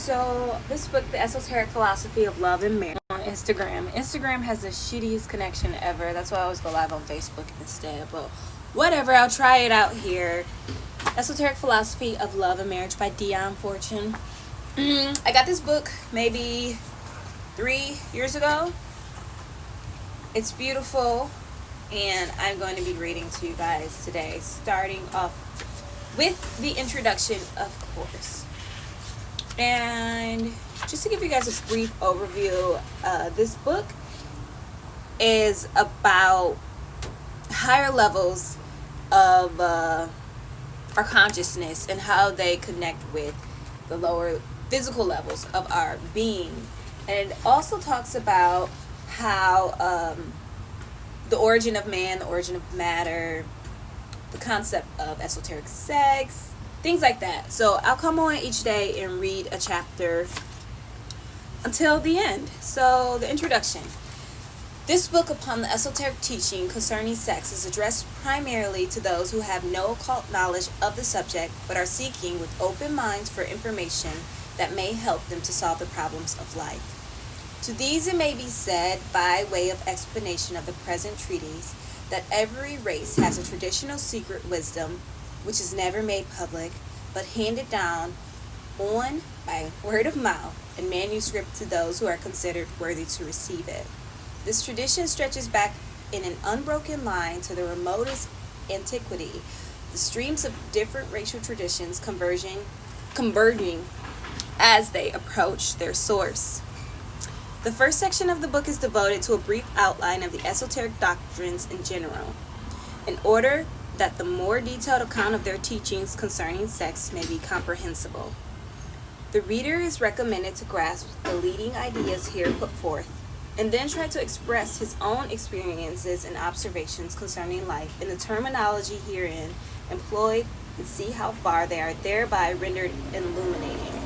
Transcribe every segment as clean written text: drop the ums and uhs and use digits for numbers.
So this book, The Esoteric Philosophy of Love and Marriage, on Instagram. Instagram has the shittiest connection ever. That's why I always go live on Facebook instead. But whatever, I'll try it out here. Esoteric Philosophy of Love and Marriage by Dion Fortune. I got this book maybe 3 years ago. It's beautiful, and I'm going to be reading to you guys today, starting off with the introduction, of course. And just to give you guys a brief overview, this book is about higher levels of our consciousness and how they connect with the lower physical levels of our being. And it also talks about how the origin of man, the origin of matter, the concept of esoteric sex, things like that. So I'll come on each day and read a chapter until the end. So the introduction. This book upon the esoteric teaching concerning sex is addressed primarily to those who have no occult knowledge of the subject but are seeking with open minds for information that may help them to solve the problems of life. To these it may be said, by way of explanation of the present treatise, that every race has a traditional secret wisdom which is never made public, but handed down on by word of mouth and manuscript to those who are considered worthy to receive it. This tradition stretches back in an unbroken line to the remotest antiquity, the streams of different racial traditions converging as they approach their source. The first section of the book is devoted to a brief outline of the esoteric doctrines in general, in order that the more detailed account of their teachings concerning sex may be comprehensible. The reader is recommended to grasp the leading ideas here put forth, and then try to express his own experiences and observations concerning life in the terminology herein employed, and see how far they are thereby rendered illuminating.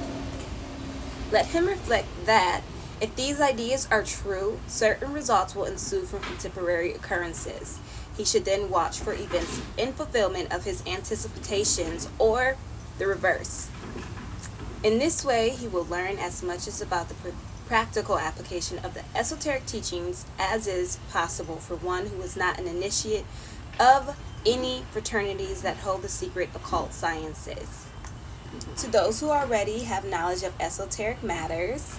Let him reflect that, if these ideas are true, certain results will ensue from contemporary occurrences. He should then watch for events in fulfillment of his anticipations, or the reverse. In this way, he will learn as much as about the practical application of the esoteric teachings as is possible for one who is not an initiate of any fraternities that hold the secret occult sciences. To those who already have knowledge of esoteric matters,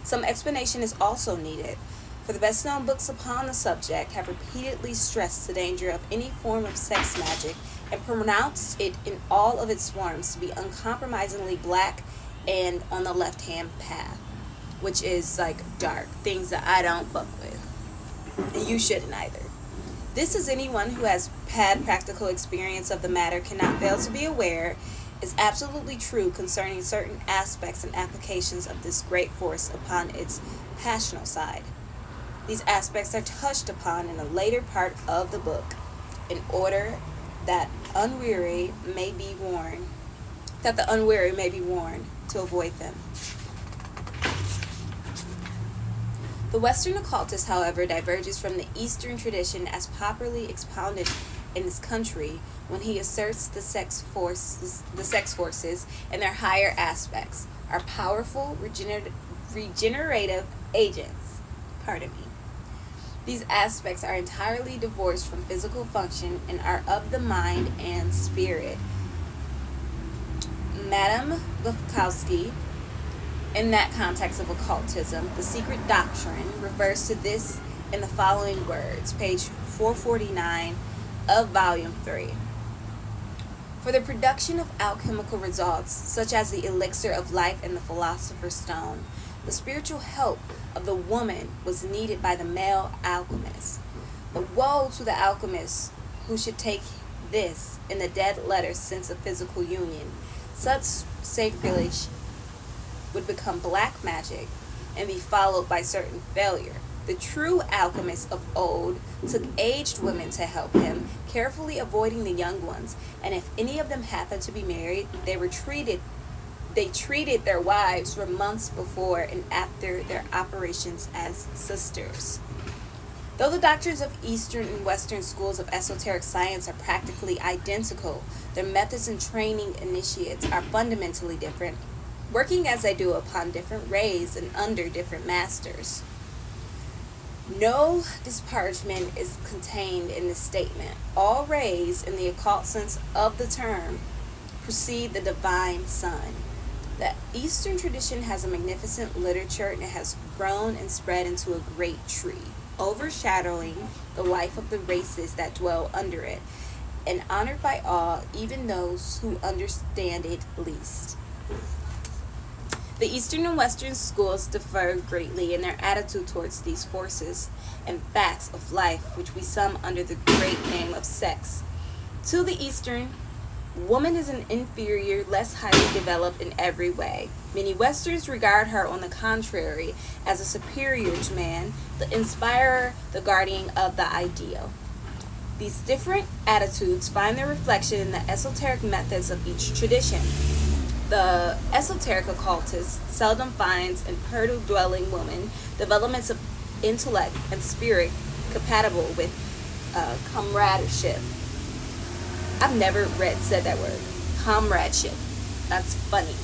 some explanation is also needed, for the best-known books upon the subject have repeatedly stressed the danger of any form of sex magic and pronounced it in all of its forms to be uncompromisingly black and on the left-hand path, which is like dark, things that I don't fuck with, and you shouldn't either. This, as anyone who has had practical experience of the matter cannot fail to be aware, is absolutely true concerning certain aspects and applications of this great force upon its passional side. These aspects are touched upon in a later part of the book, in order that the unwary may be warned to avoid them. The Western occultist, however, diverges from the Eastern tradition as properly expounded in this country when he asserts the sex forces and their higher aspects are powerful regenerative agents. These aspects are entirely divorced from physical function and are of the mind and spirit. Madame Blavatsky, in that context of occultism, the secret doctrine, refers to this in the following words, page 449 of volume 3. For the production of alchemical results, such as the elixir of life and the philosopher's stone, the spiritual help of the woman was needed by the male alchemist. But woe to the alchemist who should take this in the dead letter sense of physical union. Such sacrilege would become black magic and be followed by certain failure. The true alchemists of old took aged women to help him, carefully avoiding the young ones, and if any of them happened to be married, they treated their wives for months before and after their operations as sisters. Though the doctrines of Eastern and Western schools of esoteric science are practically identical, their methods and training initiates are fundamentally different. working as I do upon different rays and under different masters. No disparagement is contained in this statement. All rays, in the occult sense of the term, precede the divine sun. The Eastern tradition has a magnificent literature, and it has grown and spread into a great tree, overshadowing the life of the races that dwell under it, and honored by all, even those who understand it least. The Eastern and Western schools differ greatly in their attitude towards these forces and facts of life, which we sum under the great name of sex. To the Eastern, woman is an inferior, less highly developed in every way. Many Westerns regard her, on the contrary, as a superior to man, the inspirer, the guardian of the ideal. These different attitudes find their reflection in the esoteric methods of each tradition. The esoteric occultist seldom finds in Purdue-dwelling woman developments of intellect and spirit compatible with comradeship. I've never said that word. Comradeship. That's funny.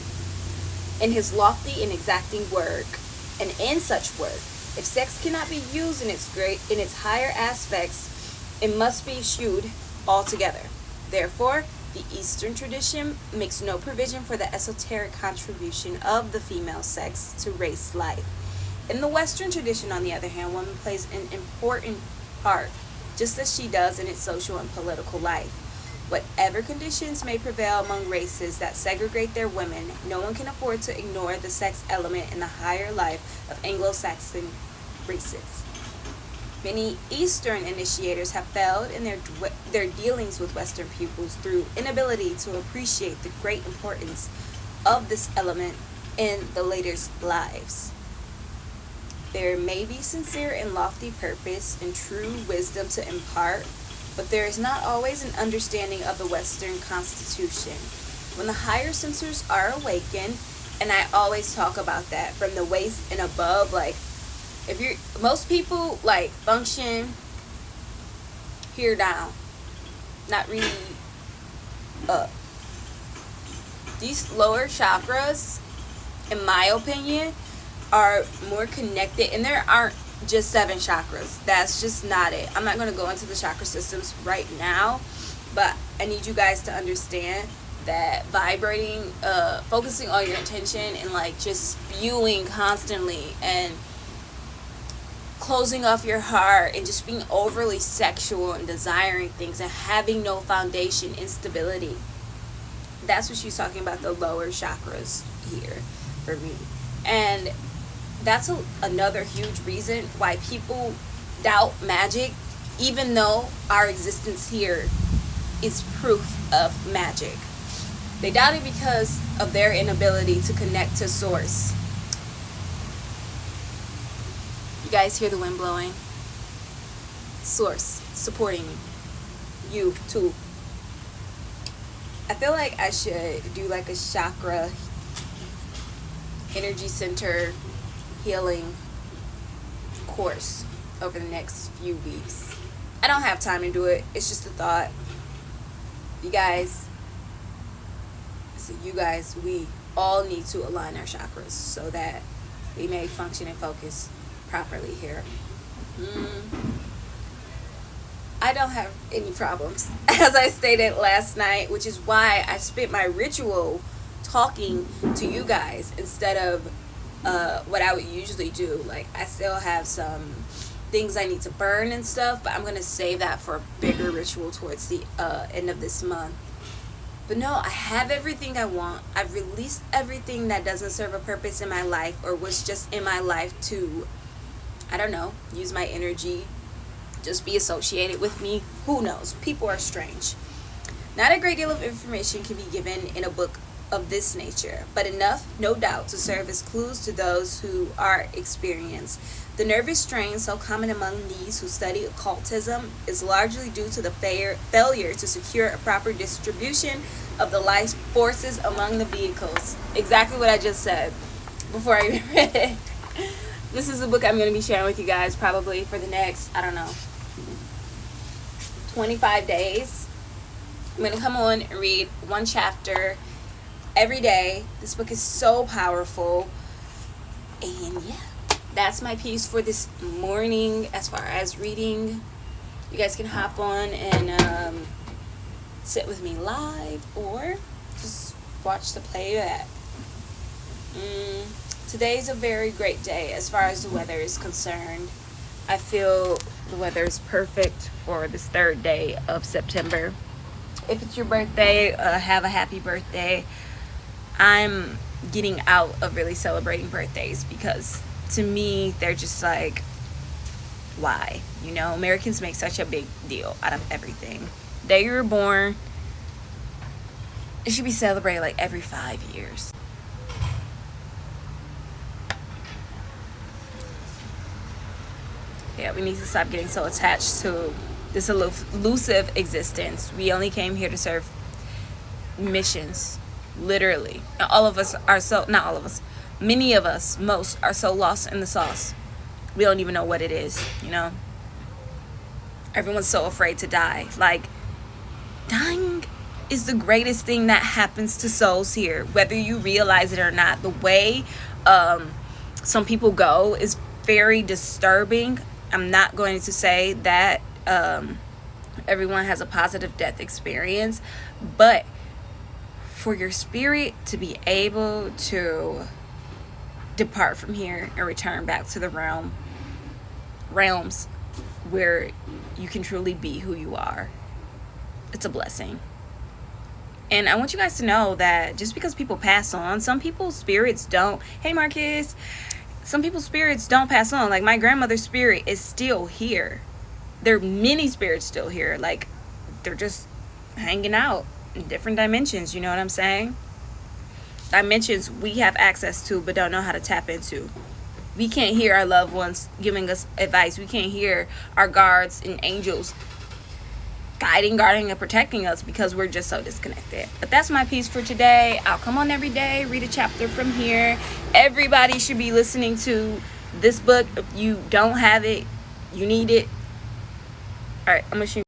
In his lofty and exacting work, and in such work, if sex cannot be used in its higher aspects, it must be eschewed altogether. Therefore, the Eastern tradition makes no provision for the esoteric contribution of the female sex to race life. In the Western tradition, on the other hand, woman plays an important part, just as she does in its social and political life. Whatever conditions may prevail among races that segregate their women, no one can afford to ignore the sex element in the higher life of Anglo-Saxon races. Many Eastern initiators have failed in their dealings with Western pupils through inability to appreciate the great importance of this element in the latter's lives. There may be sincere and lofty purpose and true wisdom to impart, but there is not always an understanding of the Western constitution. When the higher censors are awakened, and I always talk about that, from the waist and above, like, if you're, most people like function here down, not really up. These lower chakras, in my opinion, are more connected, and there aren't just 7 chakras. That's just not it. I'm not going to go into the chakra systems right now, but I need you guys to understand that vibrating, focusing on your intention, and like just spewing constantly, and closing off your heart, and just being overly sexual and desiring things and having no foundation, instability. That's what she's talking about, the lower chakras here for me. And that's another huge reason why people doubt magic, even though our existence here is proof of magic. They doubt it because of their inability to connect to source. You guys hear the wind blowing? Source supporting you too. I feel like I should do like a chakra energy center healing course over the next few weeks. I don't have time to do it. It's just a thought. You guys, we all need to align our chakras so that we may function and focus properly here. I don't have any problems, as I stated last night, which is why I spent my ritual talking to you guys instead of what I would usually do. Like, I still have some things I need to burn and stuff, but I'm going to save that for a bigger ritual towards the end of this month. But no, I have everything I want. I've released everything that doesn't serve a purpose in my life or was just in my life to, I don't know, use my energy, just be associated with me. Who knows? People are strange. Not a great deal of information can be given in a book of this nature, but enough, no doubt, to serve as clues to those who are experienced. The nervous strain so common among these who study occultism is largely due to the failure to secure a proper distribution of the life forces among the vehicles. Exactly what I just said before I even read it. This is a book I'm going to be sharing with you guys probably for the next, 25 days. I'm going to come on and read one chapter every day. This book is so powerful. And yeah, that's my piece for this morning as far as reading. You guys can hop on and sit with me live or just watch the playback. Today's a very great day as far as the weather is concerned. I feel the weather is perfect for this third day of September. If it's your birthday, have a happy birthday. I'm getting out of really celebrating birthdays because to me, they're just like, why? You know, Americans make such a big deal out of everything. Day you were born, it should be celebrated like every 5 years. Yeah, we need to stop getting so attached to this elusive existence. We only came here to serve missions, literally. And all of us are so, not all of us, many of us, most, are so lost in the sauce. We don't even know what it is, you know? Everyone's so afraid to die. Like, dying is the greatest thing that happens to souls here, whether you realize it or not. The way some people go is very disturbing. I'm not going to say that everyone has a positive death experience, but for your spirit to be able to depart from here and return back to the realms where you can truly be who you are, it's a blessing. And I want you guys to know that just because people pass on, some people's spirits don't. Hey, Marcus. Some people's spirits don't pass on. Like, my grandmother's spirit is still here. There are many spirits still here. Like, they're just hanging out in different dimensions. You know what I'm saying? Dimensions we have access to but don't know how to tap into. We can't hear our loved ones giving us advice. We can't hear our guards and angels guiding, guarding, and protecting us because we're just so disconnected. But that's my piece for today. I'll come on every day, read a chapter from here. Everybody should be listening to this book. If you don't have it, you need it. All right, I'm gonna shoot.